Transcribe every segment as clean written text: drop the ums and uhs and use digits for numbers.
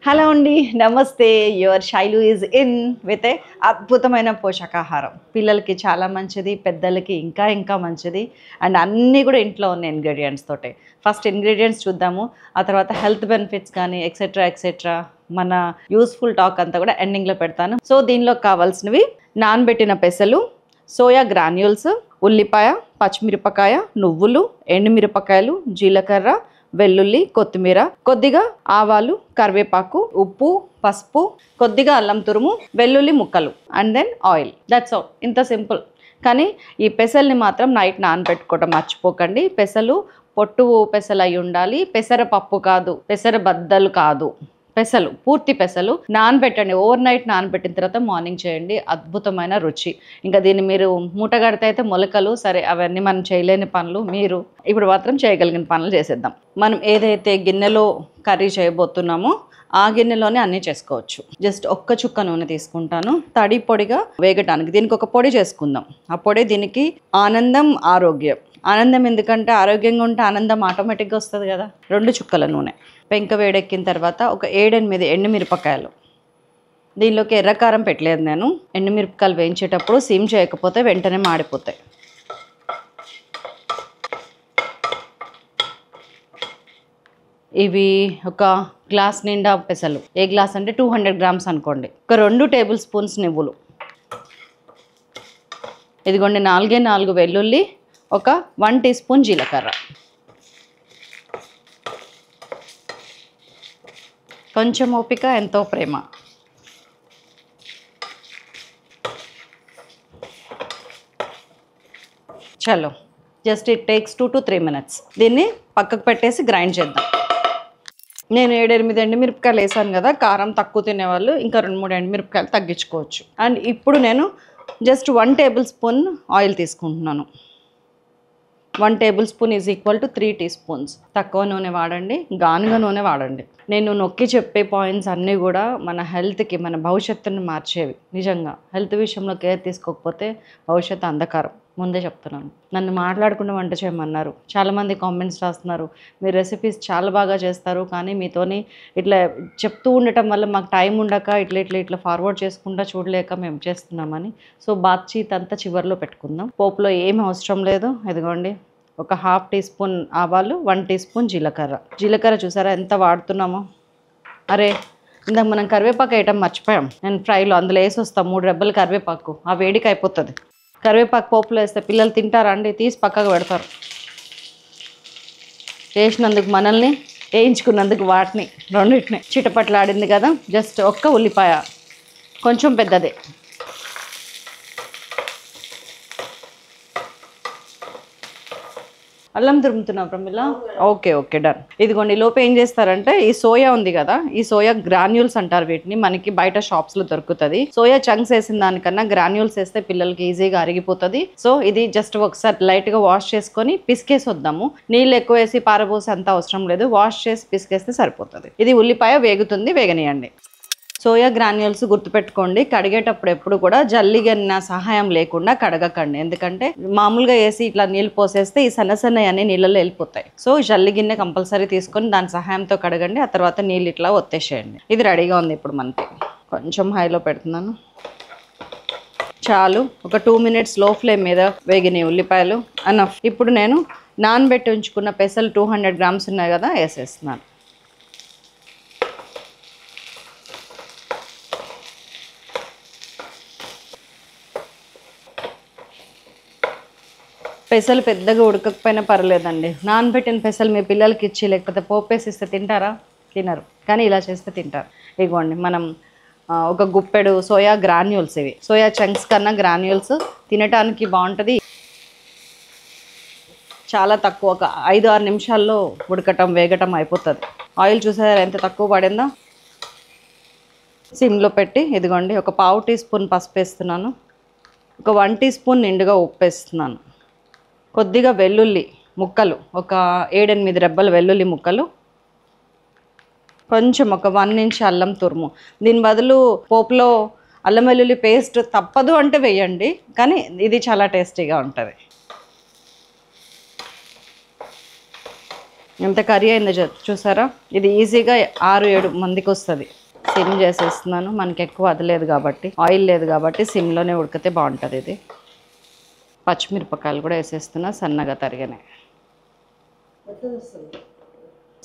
Hello అండి, నమస్తే. Your Shailu is in with a అద్భుతమైన పోషకాహారం. పిల్లలకి చాలా మంచిది, పెద్దలకి ఇంకా ఇంకా మంచిది. అండ్ అన్నీ కూడా ఇంట్లో ఉన్న ఇంగ్రీడియంట్స్ తోటే. ఫస్ట్ ఇంగ్రీడియంట్స్ చూద్దాము, ఆ తర్వాత హెల్త్ బెనిఫిట్స్ కానీ ఎక్సెట్రా ఎక్సెట్రా మన యూస్ఫుల్ టాక్ అంతా కూడా ఎండింగ్లో పెడతాను. సో దీనిలో కావాల్సినవి నానబెట్టిన పెసలు, సోయా గ్రాన్యూల్స్, ఉల్లిపాయ, పచ్చిమిరపకాయ, నువ్వులు, ఎండుమిరపకాయలు, జీలకర్ర, వెల్లుల్లి, కొత్తిమీర, కొద్దిగా ఆవాలు, కరివేపాకు, ఉప్పు, పసుపు, కొద్దిగా అల్లం తురుము, వెల్లుల్లి ముక్కలు and then oil. That's all. ఇంత సింపుల్. కానీ ఈ పెసల్ని మాత్రం నైట్ నానబెట్టుకోవడం మర్చిపోకండి. పెసలు పొట్టు పెసలు అయి ఉండాలి, పెసరపప్పు కాదు, పెసర బద్దలు కాదు, పెసలు, పూర్తి పెసలు నానబెట్టండి. ఓవర్ నైట్ నానబెట్టిన తర్వాత మార్నింగ్ చేయండి, అద్భుతమైన రుచి. ఇంకా దీన్ని మీరు మూట కడితే అయితే మొలకలు, సరే అవన్నీ మనం చేయలేని పనులు, మీరు ఇప్పుడు మాత్రం చేయగలిగిన పనులు చేసేద్దాం. మనం ఏదైతే గిన్నెలో కర్రీ చేయబోతున్నామో ఆ గిన్నెలోనే అన్నీ చేసుకోవచ్చు. జస్ట్ ఒక్క చుక్క నూనె తీసుకుంటాను, తడి పొడిగా వేగటానికి. దీనికి ఒక పొడి చేసుకుందాం. ఆ పొడి దీనికి ఆనందం, ఆరోగ్యం. ఆనందం ఎందుకంటే ఆరోగ్యంగా ఉంటే ఆనందం ఆటోమేటిక్గా వస్తుంది కదా. 2 చుక్కల నూనె. పెంక వేడెక్కిన తర్వాత ఒక 7-8 ఎండుమిరపకాయలు. దీనిలోకి ఎర్రకారం పెట్టలేదు నేను. ఎండుమిరపకాయలు వేయించేటప్పుడు సిమ్ చేయకపోతే వెంటనే మాడిపోతాయి. ఇవి ఒక గ్లాస్ నిండా పెసలు. ఏ గ్లాస్ అంటే 200 గ్రామ్స్ అనుకోండి. ఒక 2 టేబుల్ స్పూన్స్ నువ్వులు. ఇదిగోండి 4 వెల్లుల్లి, ఒక 1 టీ స్పూన్ జీలకర్ర, కొంచెం ఓపిక, ఎంతో ప్రేమ. చలో, just it takes 2 to 3 minutes. దీన్ని పక్కకు పెట్టేసి గ్రైండ్ చేద్దాం. నేను 7-8 ఎండుమిరపకాయలు వేసాను కదా, కారం తక్కువ తినేవాళ్ళు ఇంకా 2-3 ఎండుమిరపకాయలు తగ్గించుకోవచ్చు. అండ్ ఇప్పుడు నేను జస్ట్ 1 టేబుల్ స్పూన్ ఆయిల్ తీసుకుంటున్నాను. 1 tablespoon is equal to 3 teaspoons. తక్కువ నూనె వాడండి, గానుగ నూనె వాడండి. నేను నొక్కి చెప్పే పాయింట్స్ అన్నీ కూడా మన హెల్త్కి, మన భవిష్యత్తును మార్చేవి. నిజంగా హెల్త్ విషయంలో కేర్ తీసుకోకపోతే భవిష్యత్తు అంధకారం. ముందే చెప్తున్నాను. నన్ను మాట్లాడకుండా వంట చేయమన్నారు. చాలామంది కామెంట్స్ రాస్తున్నారు, మీరు రెసిపీస్ చాలా బాగా చేస్తారు, కానీ మీతోని ఇట్లా చెప్తూ ఉండటం వల్ల మాకు టైం ఉండక ఇట్లా ఫార్వర్డ్ చేసుకుంటా చూడలేక మేము చేస్తున్నామని. సో బాత్చీత్ అంతా చివరిలో పెట్టుకుందాం. పోపులో ఏమి అవసరం లేదు. ఇదిగోండి ఒక 1/2 టీ స్పూన్ ఆవాలు, 1 టీ స్పూన్ జీలకర్ర. జీలకర్ర చూసారా ఎంత వాడుతున్నామో. అరే ఇందాక మనం కరివేపాకు వేయటం మర్చిపోయాం. నేను ఫ్రైలో అందులో వేసి వస్తాం 3 రెబ్బలు కరివేపాకు. ఆ వేడికి అయిపోతుంది. కరివేపాకు పోపులో వేస్తే పిల్లలు తింటారా అండి? తీసి పక్కకు పెడతారు. వేసినందుకు మనల్ని, వేయించుకున్నందుకు వాటిని, రెండింటిని. చిటపట్లాడింది కదా. జస్ట్ ఒక్క ఉల్లిపాయ, కొంచెం పెద్దదే. అల్లం తురుముతున్నాం ప్రమిళ. Okay done. ఇదిగోండి లోపు ఏం చేస్తారంటే, ఈ సోయా ఉంది కదా, ఈ సోయా గ్రాన్యూల్స్ అంటారు వీటిని. మనకి బయట షాప్స్లో దొరుకుతుంది. సోయా చంక్స్ వేసిన దానికన్నా గ్రాన్యూల్స్ వేస్తే పిల్లలకి ఈజీగా అరిగిపోతుంది. సో ఇది జస్ట్ ఒకసారి లైట్గా వాష్ చేసుకొని పిసికేసి వద్దాము. నీళ్ళు ఎక్కువ వేసి పారబోసి అంత అవసరం లేదు. వాష్ చేసి పిసికేస్తే సరిపోతుంది. ఇది ఉల్లిపాయ వేగుతుంది, వేగనీయండి. సోయా గ్రాన్యూల్స్ గుర్తుపెట్టుకోండి, కడిగేటప్పుడు ఎప్పుడు కూడా జల్లిగన్న సహాయం లేకుండా కడగకండి. ఎందుకంటే మామూలుగా వేసి ఇట్లా నీళ్ళు పోసేస్తే ఈ సన్న అన్ని నీళ్ళలో వెళ్ళిపోతాయి. సో జల్లిగిన్నె కంపల్సరీ తీసుకొని దాని సహాయంతో కడగండి. ఆ తర్వాత నీళ్ళు ఇట్లా ఒత్తేసేయండి. ఇది రెడీగా ఉంది. ఇప్పుడు మనకి కొంచెం హైలో పెడుతున్నాను. చాలు, ఒక 2 minutes లో ఫ్లేమ్ మీద వేగినాయి ఉల్లిపాయలు. అన్నఫ్. ఇప్పుడు నేను నానబెట్టి ఉంచుకున్న పెసలు 200 గ్రామ్స్ ఉన్నాయి కదా, వేసేస్తున్నాను. పెసలు పెద్దగా ఉడకకపోయినా పర్లేదండి. నానబెట్టిన పెసలు మీ పిల్లలకి ఇచ్చి లేకపోతే పోపేసి ఇస్తే తింటారా? తినరు. కానీ ఇలా చేస్తే తింటారు. ఇదిగోండి మనం ఒక గుప్పెడు సోయా గ్రాన్యూల్స్. ఇవి సోయా చంక్స్ కన్నా గ్రాన్యూల్స్ తినటానికి బాగుంటుంది. చాలా తక్కువ, ఒక 5-6 నిమిషాల్లో ఉడకటం, వేగటం అయిపోతుంది. ఆయిల్ చూసారా ఎంత తక్కువ పడిందో. సిమ్లో పెట్టి ఇదిగోండి ఒక 1/2 టీ స్పూన్ పసుపు వేస్తున్నాను. ఒక 1 టీ స్పూన్ నిండుగా ఉప్పు వేస్తున్నాను. కొద్దిగా వెల్లుల్లి ముక్కలు, ఒక 7-8 రెబ్బల వెల్లుల్లి ముక్కలు. కొంచెం ఒక 1 ఇంచ్ అల్లం తురుము. దీని బదులు పోపులో అల్లం వెల్లుల్లి పేస్ట్ తప్పదు అంటే వేయండి, కానీ ఇది చాలా టేస్టీగా ఉంటుంది. ఎంత కర్రీ అయిందో చూసారా. ఇది ఈజీగా 6-7 మందికి వస్తుంది. సిమ్ చేసేస్తున్నాను, మనకి ఎక్కువ అదలేదు కాబట్టి, ఆయిల్ లేదు కాబట్టి సిమ్లోనే ఉడికితే బాగుంటుంది. ఇది పచ్చిమిరపకాయలు కూడా వేసేస్తున్నా సన్నగా తరిగినాయి.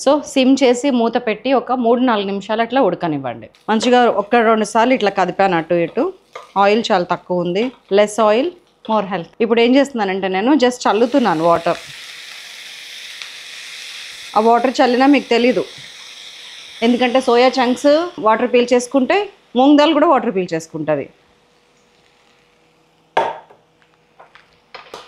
సో సిమ్ చేసి మూత పెట్టి ఒక 3-4 నిమిషాలు అట్లా ఉడకనివ్వండి. మంచిగా 1-2 సార్లు ఇట్లా కదిపాను అటు ఇటు. ఆయిల్ చాలా తక్కువ ఉంది, లెస్ ఆయిల్ మోర్ హెల్త్. ఇప్పుడు ఏం చేస్తున్నానంటే నేను జస్ట్ చల్లుతున్నాను వాటర్. ఆ వాటర్ చల్లినా మీకు తెలీదు, ఎందుకంటే సోయా చంక్స్ వాటర్ పీల్చేసుకుంటే మూంగ్ దాల్ కూడా వాటర్ పీల్చేసుకుంటుంది.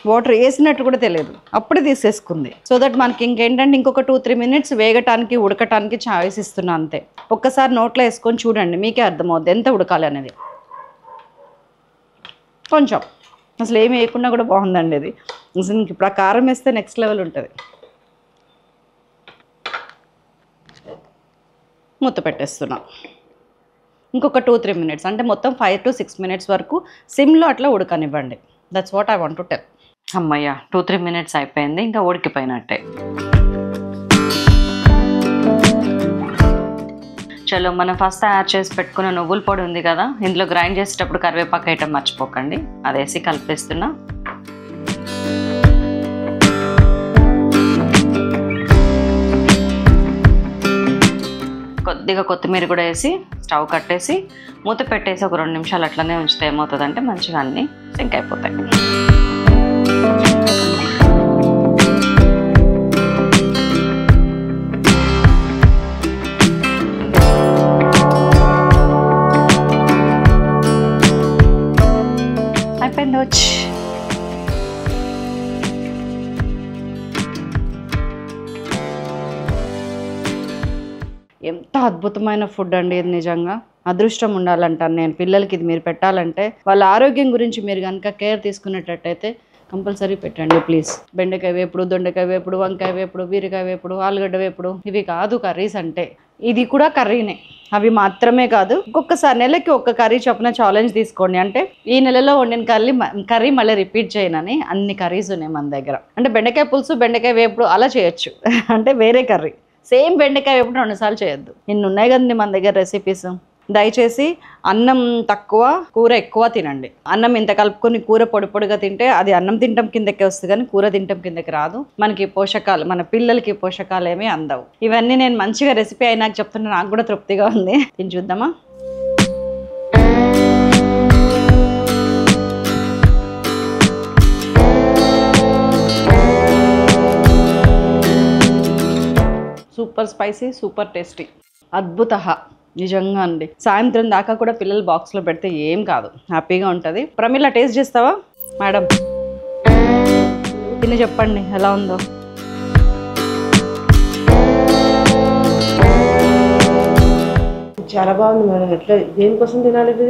వాటర్ వేసినట్టు కూడా తెలియదు, అప్పుడే తీసేసుకుంది. సో దట్ మనకి ఇంకేంటంటే ఇంకొక 2-3 మినిట్స్ వేగటానికి ఉడకటానికి ఛాయిస్ ఇస్తున్నా అంతే. ఒక్కసారి నోట్లో వేసుకొని చూడండి, మీకే అర్థమవుద్ది ఎంత ఉడకాలి అనేది. కొంచెం అసలు ఏమి వేయకుండా కూడా బాగుందండి ఇది. అసలు ఇప్పుడు ఆ కారం వేస్తే నెక్స్ట్ లెవెల్ ఉంటుంది. మూత పెట్టేస్తున్నా. ఇంకొక 2-3 మినిట్స్ అంటే మొత్తం 5-6 మినిట్స్ వరకు సిమ్లో అట్లా ఉడకనివ్వండి. That's what I want to tell. అమ్మయ్య 2-3 మినిట్స్ అయిపోయింది, ఇంకా ఉడికిపోయినట్టే. చలో మనం ఫస్ట్ తయారు చేసి పెట్టుకున్న నువ్వుల పొడి ఉంది కదా, ఇందులో గ్రైండ్ చేసేటప్పుడు కరివేపాకు ఐటమ్ మర్చిపోకండి, అదేసి కలిపేస్తున్నా. కొద్దిగా కొత్తిమీర కూడా వేసి స్టవ్ కట్టేసి మూత పెట్టేసి ఒక 2 నిమిషాలు అట్లనే ఉంచితే ఏమవుతుందంటే మంచిగా అన్నీ సింక్ అయిపోతాయి. అయిపోయింది వచ్చి. ఎంత అద్భుతమైన ఫుడ్ అండి ఇది. నిజంగా అదృష్టం ఉండాలంటాను నేను. పిల్లలకి ఇది మీరు పెట్టాలంటే వాళ్ళ ఆరోగ్యం గురించి మీరు కనుక కేర్ తీసుకునేటట్టయితే కంపల్సరీ పెట్టండి ప్లీజ్. బెండకాయ వేపుడు, దొండకాయ వేపుడు, వంకాయ వేపుడు, బీరకాయ వేపుడు, ఆలుగడ్డ వేపుడు, ఇవి కాదు కర్రీస్ అంటే. ఇది కూడా కర్రీనే. అవి మాత్రమే కాదు, ఒక్కొక్కసారి నెలకి ఒక కర్రీ చొప్పున ఛాలెంజ్ తీసుకోండి. అంటే ఈ నెలలో వండిన కర్రీ మళ్ళీ రిపీట్ చేయనని అన్ని కర్రీస్ ఉన్నాయి మన దగ్గర. అంటే బెండకాయ పులుసు, బెండకాయ వేపుడు అలా చేయొచ్చు, అంటే వేరే కర్రీ. సేమ్ బెండకాయ వేపుడు 2 సార్లు చేయొద్దు. ఇన్ని ఉన్నాయి కదండి మన దగ్గర రెసిపీస్. దయచేసి అన్నం తక్కువ కూర ఎక్కువ తినండి. అన్నం ఇంత కలుపుకొని కూర పొడి పొడిగా తింటే అది అన్నం తింటాం కిందకే వస్తుంది కానీ కూర తింటాం కిందకి రాదు. మనకి పోషకాలు, మన పిల్లలకి పోషకాలు ఏమీ అందవు. ఇవన్నీ నేను మంచిగా రెసిపీ అయినాక చెప్తున్నా, నాకు కూడా తృప్తిగా ఉంది. తిని చూద్దామా. సూపర్ స్పైసీ, సూపర్ టేస్టీ, అద్భుత నిజంగా అండి. సాయంత్రం దాకా కూడా పిల్లలు బాక్స్లో పెడితే ఏం కాదు, హ్యాపీగా ఉంటుంది. ప్రమిళ టేస్ట్ చేస్తావా మేడం? తిని చెప్పండి ఎలా ఉందో. చాలా బాగుంది మేడం. ఎట్లా, దేనికోసం తినాలి ఇది?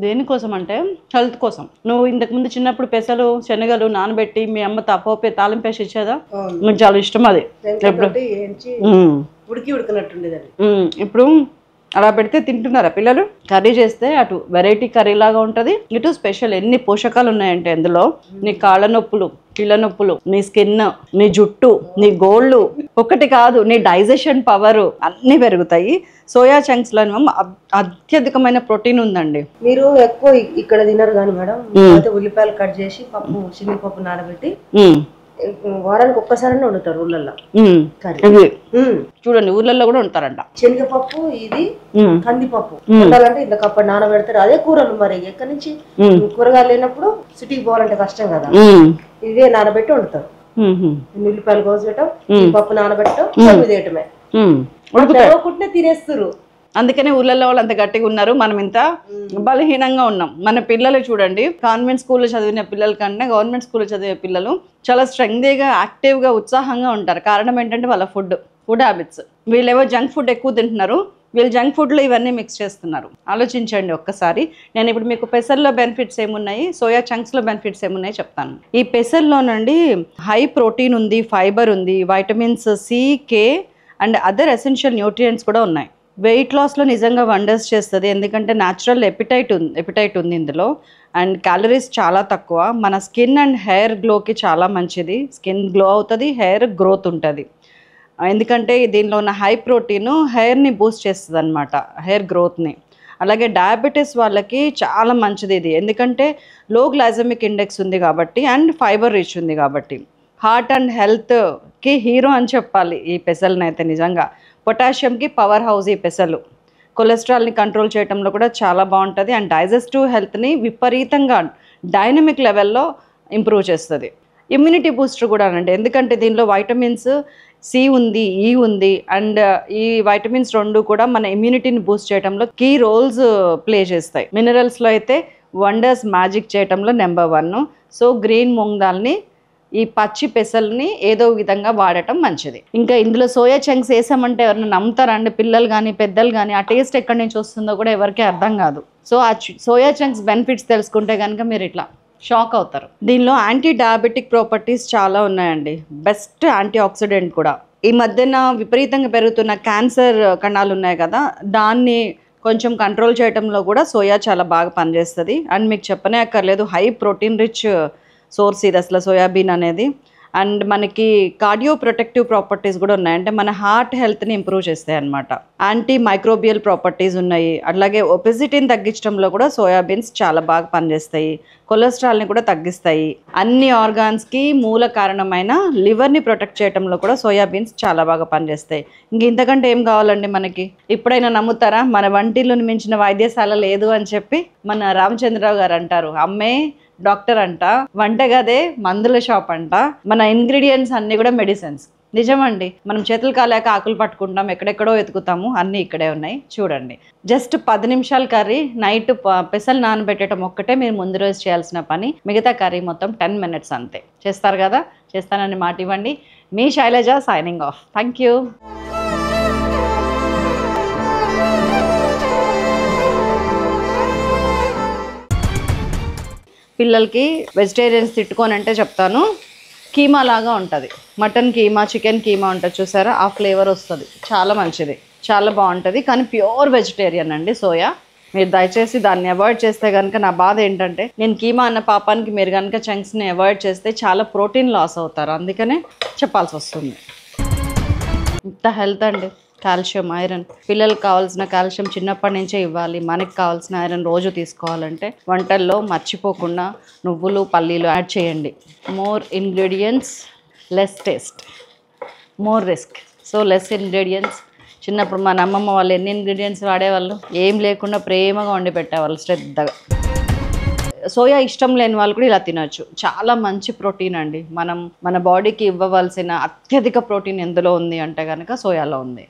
దేనికోసం అంటే హెల్త్ కోసం. నువ్వు ఇంతకుముందు చిన్నప్పుడు పెసలు శనగలు నానబెట్టి మీ అమ్మ తప్పే తాలింపేసి ఇచ్చేదా, నాకు చాలా ఇష్టం అది. ఉడికి ఉడకనట్టుండేది. ఇప్పుడు అలా పెడితే తింటున్నారా పిల్లలు? కర్రీ చేస్తే అటు వెరైటీ కర్రీ లాగా ఉంటుంది, ఇటు స్పెషల్. ఎన్ని పోషకాలు ఉన్నాయంటే అందులో. నీ కాళ్ళ నొప్పులు, కీళ్ళ నొప్పులు, నీ స్కిన్, నీ జుట్టు, నీ గోళ్ళు, ఒకటి కాదు నీ డైజెషన్ పవర్ అన్నీ పెరుగుతాయి. సోయా చంక్స్ లో అత్యధికమైన ప్రోటీన్ ఉందండి. మీరు ఎక్కువ ఇక్కడ తినరు కానీ మేడం, ఉల్లిపాయలు కట్ చేసి పప్పు, శనగపప్పు నానబెట్టి వారానికి ఒక్కసారి వండుతారు ఊళ్ళల్లో. చూడండి ఊర్లలో కూడా ఉంటారంట. శనగపప్పు, ఇది కందిపప్పు వండాలంటే ఇంత కప్పటి నానబెడతారు. అదే కూరలు మరి ఎక్కడి నుంచి కూరగాయలు లేనప్పుడు సిటీకి పోవాలంటే కష్టం కదా, ఇవే నానబెట్టి వండుతారు. ఉల్లిపాయలు కోసటం, పప్పు నానబెట్టడం, వేయటమే, తినేస్తారు. అందుకనే ఊళ్ళల్లో వాళ్ళు అంత గట్టిగా ఉన్నారు, మనం ఇంత బలహీనంగా ఉన్నాం. మన పిల్లలు చూడండి, కాన్వెంట్ స్కూల్లో చదివిన పిల్లల కంటే గవర్నమెంట్ స్కూల్లో చదివే పిల్లలు చాలా స్ట్రెంగ్గా, యాక్టివ్గా, ఉత్సాహంగా ఉంటారు. కారణం ఏంటంటే వాళ్ళ ఫుడ్ హ్యాబిట్స్. వీళ్ళేవో జంక్ ఫుడ్ ఎక్కువ తింటున్నారు, వీళ్ళు జంక్ ఫుడ్లో ఇవన్నీ మిక్స్ చేస్తున్నారు. ఆలోచించండి ఒక్కసారి. నేను ఇప్పుడు మీకు పెసర్లో బెనిఫిట్స్ ఏమున్నాయి, సోయా చంక్స్లో బెనిఫిట్స్ ఏమున్నాయి చెప్తాను. ఈ పెసర్లో నుండి హై ప్రోటీన్ ఉంది, ఫైబర్ ఉంది, vitamins C, K and other essential nutrients కూడా ఉన్నాయి. వెయిట్ లాస్లో నిజంగా వండర్స్ చేస్తుంది, ఎందుకంటే న్యాచురల్ ఎపిటైట్ ఉంది ఇందులో. అండ్ క్యాలరీస్ చాలా తక్కువ. మన స్కిన్ అండ్ హెయిర్ గ్లోకి చాలా మంచిది. స్కిన్ గ్లో అవుతుంది, హెయిర్ గ్రోత్ ఉంటుంది. ఎందుకంటే దీనిలో ఉన్న హై ప్రోటీన్ హెయిర్ని బూస్ట్ చేస్తుంది అనమాట, హెయిర్ గ్రోత్ని. అలాగే డయాబెటీస్ వాళ్ళకి చాలా మంచిది ఇది, ఎందుకంటే లో గ్లైసెమిక్ ఇండెక్స్ ఉంది కాబట్టి అండ్ ఫైబర్ రిచ్ ఉంది కాబట్టి. హార్ట్ అండ్ హెల్త్కి హీరో అని చెప్పాలి ఈ పెసల్ని అయితే నిజంగా. పొటాషియంకి పవర్ హౌస్ ఈ పెసలు. కొలెస్ట్రాల్ని కంట్రోల్ చేయడంలో కూడా చాలా బాగుంటుంది అండ్ డైజెస్టివ్ హెల్త్ని విపరీతంగా డైనమిక్ లెవెల్లో ఇంప్రూవ్ చేస్తుంది. ఇమ్యూనిటీ బూస్టర్ కూడా అనండి, ఎందుకంటే దీనిలో వైటమిన్స్ సి ఉంది, ఈ ఉంది అండ్ ఈ వైటమిన్స్ రెండు కూడా మన ఇమ్యూనిటీని బూస్ట్ చేయడంలో కీ రోల్స్ ప్లే చేస్తాయి. మినరల్స్లో అయితే వండర్స్ మ్యాజిక్ చేయడంలో నెంబర్ 1. సో గ్రీన్ మూంగ్ దాల్ని, ఈ పచ్చి పెసల్ని ఏదో విధంగా వాడటం మంచిది. ఇంకా ఇందులో సోయా చంక్స్ వేసామంటే ఎవరైనా నమ్ముతారండి, పిల్లలు కానీ పెద్దలు కానీ. ఆ టేస్ట్ ఎక్కడి నుంచి వస్తుందో కూడా ఎవరికి అర్థం కాదు. సో ఆ సోయా చంక్స్ బెనిఫిట్స్ తెలుసుకుంటే కనుక మీరు ఇట్లా షాక్ అవుతారు. దీనిలో యాంటీ డయాబెటిక్ ప్రాపర్టీస్ చాలా ఉన్నాయండి, బెస్ట్ యాంటీ ఆక్సిడెంట్ కూడా. ఈ మధ్యన విపరీతంగా పెరుగుతున్న క్యాన్సర్ కణాలు ఉన్నాయి కదా, దాన్ని కొంచెం కంట్రోల్ చేయడంలో కూడా సోయా చాలా బాగా పనిచేస్తుంది. అండ్ మీకు చెప్పనే అక్కర్లేదు, హై ప్రోటీన్ రిచ్ సోర్స్ ఇది అసలు సోయాబీన్ అనేది. అండ్ మనకి కార్డియో ప్రొటెక్టివ్ ప్రాపర్టీస్ కూడా ఉన్నాయి, అంటే మన హార్ట్ హెల్త్ని ఇంప్రూవ్ చేస్తాయి అన్నమాట. యాంటీ మైక్రోబియల్ ప్రాపర్టీస్ ఉన్నాయి. అలాగే ఒబెసిటీని తగ్గించడంలో కూడా సోయాబీన్స్ చాలా బాగా పనిచేస్తాయి. కొలెస్ట్రాల్ని కూడా తగ్గిస్తాయి. అన్ని ఆర్గాన్స్కి మూల కారణమైన లివర్ని ప్రొటెక్ట్ చేయడంలో కూడా సోయాబీన్స్ చాలా బాగా పనిచేస్తాయి. ఇంక ఇంతకంటే ఏం కావాలండి మనకి? ఇప్పుడైనా నమ్ముతారా మన వంటిల్లుని మించిన వైద్యశాల లేదు అని చెప్పి? మన రామచంద్రరావు గారు అంటారు, అమ్మే డాక్టర్ అంట, వంటగదే మందుల షాప్ అంట, మన ఇంగ్రీడియంట్స్ అన్నీ కూడా మెడిసిన్స్. నిజమండి, మనం చేతులు కాలేక ఆకులు పట్టుకుంటాం, ఎక్కడెక్కడో వెతుకుతాము, అన్నీ ఇక్కడే ఉన్నాయి. చూడండి, జస్ట్ 10 నిమిషాల కర్రీ. నైట్ పెసలు నానబెట్టడం ఒక్కటే మీరు ముందు రోజు చేయాల్సిన పని, మిగతా కర్రీ మొత్తం 10 మినిట్స్ అంతే. చేస్తారు కదా? చేస్తానని మాట ఇవ్వండి. మీ Shailaja signing off. Thank you. పిల్లలకి వెజిటేరియన్స్ తిట్టుకొని అంటే చెప్తాను, కీమా లాగా ఉంటుంది. మటన్ కీమా, చికెన్ కీమా ఉంటుంది చూసారా, ఆ ఫ్లేవర్ వస్తుంది. చాలా మంచిది, చాలా బాగుంటుంది. కానీ ప్యూర్ వెజిటేరియన్ అండి సోయా. మీరు దయచేసి దాన్ని అవాయిడ్ చేస్తే కనుక, నా బాధ ఏంటంటే నేను కీమా అన్న పాపానికి మీరు కనుక చంక్స్ని అవాయిడ్ చేస్తే చాలా ప్రోటీన్ లాస్ అవుతారు, అందుకనే చెప్పాల్సి వస్తుంది. ఇంత హెల్త్ అండి, కాల్షియం, ఐరన్. పిల్లలకు కావాల్సిన కాల్షియం చిన్నప్పటి నుంచే ఇవ్వాలి. మనకి కావాల్సిన ఐరన్ రోజు తీసుకోవాలంటే వంటల్లో మర్చిపోకుండా నువ్వులు, పల్లీలు యాడ్ చేయండి. More ingredients, less taste, more risk. So less ingredients. చిన్నప్పుడు మన అమ్మమ్మ వాళ్ళు ఎన్ని ఇంగ్రీడియంట్స్ వాడేవాళ్ళు? ఏం లేకుండా ప్రేమగా వండి పెట్టేవాళ్ళు శ్రద్ధగా. సోయా ఇష్టం లేని వాళ్ళు కూడా ఇలా తినచ్చు. చాలా మంచి ప్రోటీన్ అండి. మన బాడీకి ఇవ్వవలసిన అత్యధిక ప్రోటీన్ ఎందులో ఉంది అంటే కనుక సోయాలో ఉంది.